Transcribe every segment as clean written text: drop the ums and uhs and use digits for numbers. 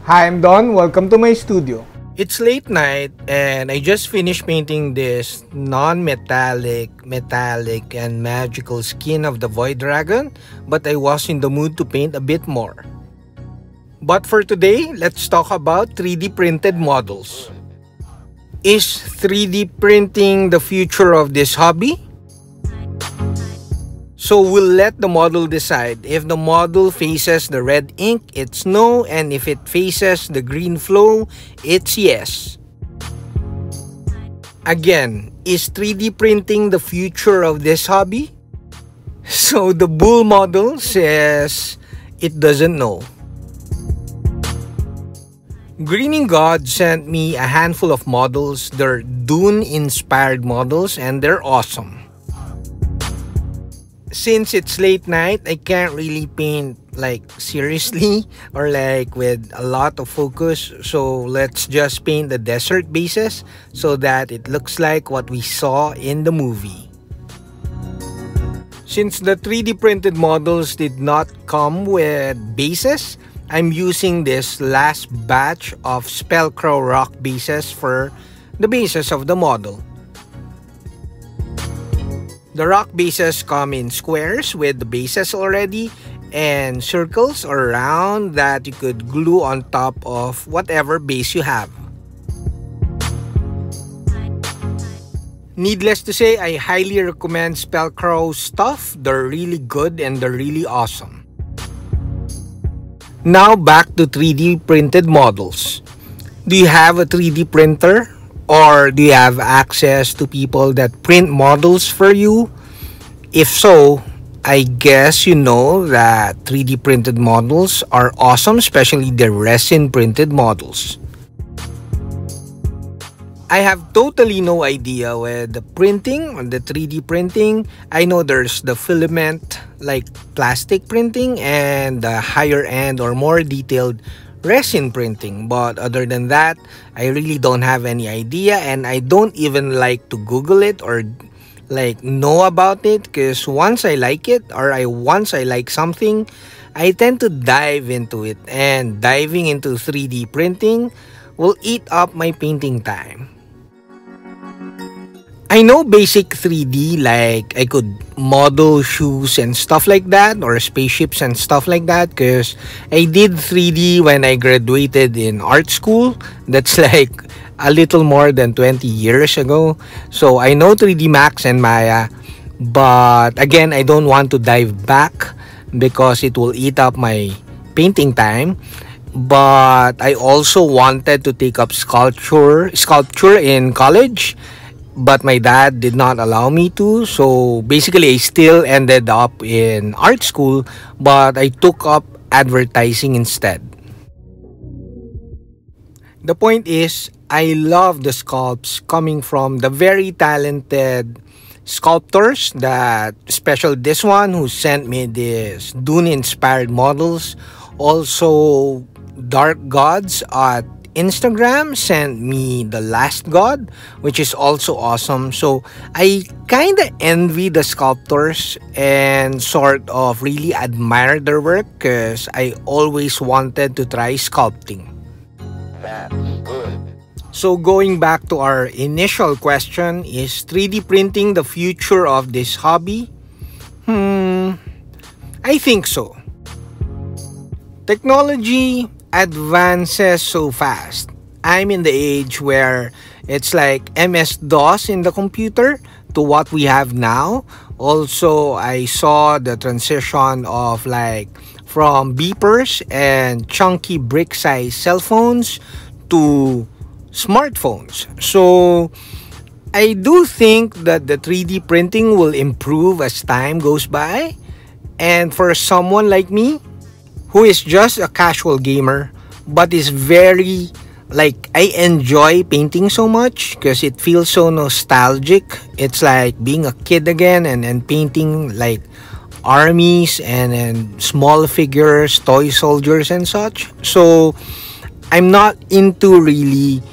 Hi, I'm Don. Welcome to my studio. It's late night and I just finished painting this metallic and magical skin of the Void Dragon, but I was in the mood to paint a bit more. But for today, let's talk about 3D printed models. Is 3D printing the future of this hobby? So we'll let the model decide. If the model faces the red ink, it's no, and if it faces the green flow, it's yes. Again, is 3D printing the future of this hobby? So the bull model says it doesn't know. Greening God sent me a handful of models. They're Dune-inspired models and they're awesome. Since it's late night, I can't really paint like seriously or like with a lot of focus. So let's just paint the desert bases so that it looks like what we saw in the movie. Since the 3D printed models did not come with bases, I'm using this last batch of Spellcrow rock bases for the bases of the model. The rock bases come in squares with the bases already and circles or round that you could glue on top of whatever base you have. Needless to say, I highly recommend Spellcrow stuff. They're really good and they're really awesome. Now back to 3D printed models. Do you have a 3D printer? Or do you have access to people that print models for you? If so, I guess you know that 3D printed models are awesome, especially the resin printed models. I have totally no idea with the printing, on the 3D printing. I know there's the filament, like plastic printing, and the higher end or more detailed resin printing, but other than that, I really don't have any idea, and I don't even like to Google it or like know about it, because once I like it or once I like something, I tend to dive into it, and diving into 3D printing will eat up my painting time. I know basic 3D, like I could model shoes and stuff like that, or spaceships and stuff like that, because I did 3D when I graduated in art school. That's like a little more than 20 years ago. So I know 3D Max and Maya, but again, I don't want to dive back because it will eat up my painting time. But I also wanted to take up sculpture in college, but my dad did not allow me to. So basically, I still ended up in art school, but I took up advertising instead. The point is, I love the sculpts coming from the very talented sculptors, that special this one who sent me this Dune inspired models. Also, Dark Gods at Instagram sent me the Last God, which is also awesome. So I kind of envy the sculptors and sort of really admire their work, because I always wanted to try sculpting. That's good. So going back to our initial question, is 3D printing the future of this hobby? I think so. Technology advances so fast. I'm in the age where it's like MS-DOS in the computer to what we have now. Also, I saw the transition of like from beepers and chunky brick-sized cell phones to smartphones. So I do think that the 3D printing will improve as time goes by. And for someone like me, who is just a casual gamer, but is very, like, I enjoy painting so much because it feels so nostalgic. It's like being a kid again, and painting like armies and small figures, toy soldiers and such. So I'm not into really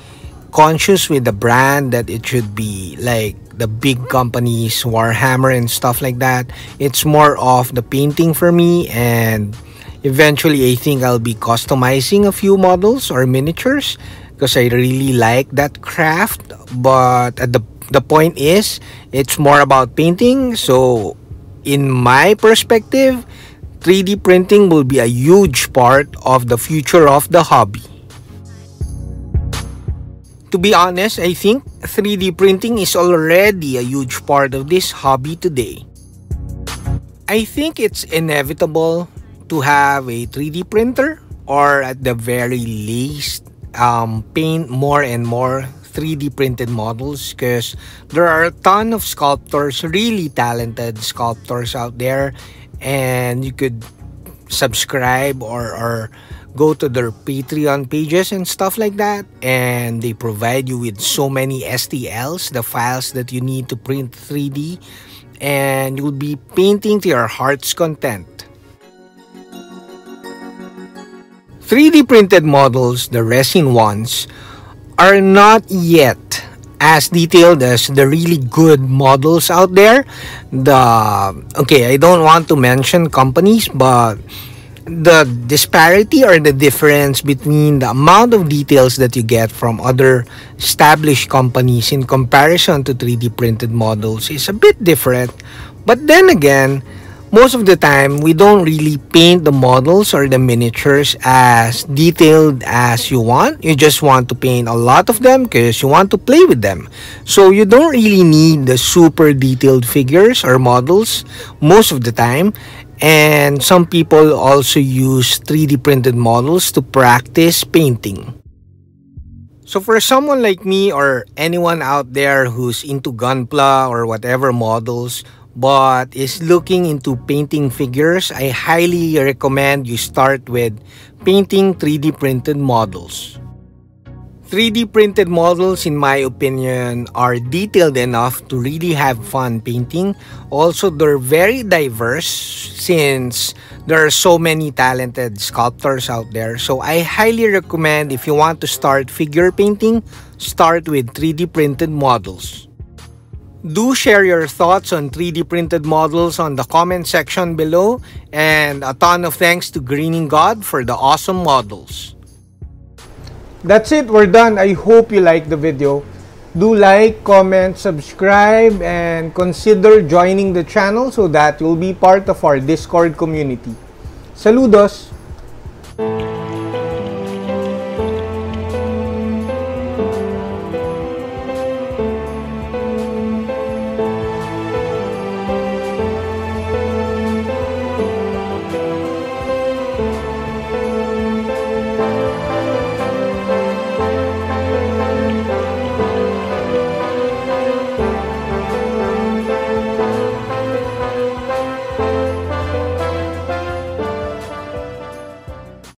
conscious with the brand that it should be like the big companies, Warhammer and stuff like that. It's more of the painting for me, and Eventually, I think I'll be customizing a few models or miniatures because I really like that craft. But at the point is, it's more about painting. So, in my perspective, 3D printing will be a huge part of the future of the hobby. To be honest, I think 3D printing is already a huge part of this hobby today. I think it's inevitable to have a 3D printer, or at the very least, paint more and more 3D printed models, because there are a ton of sculptors, really talented sculptors out there, and you could subscribe or go to their Patreon pages and stuff like that, and they provide you with so many STLs, the files that you need to print 3D, and you'll be painting to your heart's content. 3D printed models, the resin ones, are not yet as detailed as the really good models out there. I don't want to mention companies, but the disparity or the difference between the amount of details that you get from other established companies in comparison to 3D printed models is a bit different. But then again, most of the time, we don't really paint the models or the miniatures as detailed as you want. You just want to paint a lot of them because you want to play with them. So you don't really need the super detailed figures or models most of the time. And some people also use 3D printed models to practice painting. So for someone like me or anyone out there who's into Gunpla or whatever models, but is looking into painting figures, I highly recommend you start with painting 3D printed models. 3D printed models, in my opinion, are detailed enough to really have fun painting. Also, they're very diverse since there are so many talented sculptors out there. So I highly recommend, if you want to start figure painting, start with 3D printed models. Do share your thoughts on 3D printed models on the comment section below, and a ton of thanks to Greening God for the awesome models. That's it, we're done. I hope you liked the video. Do like, comment, subscribe, and consider joining the channel so that you'll be part of our Discord community. Saludos!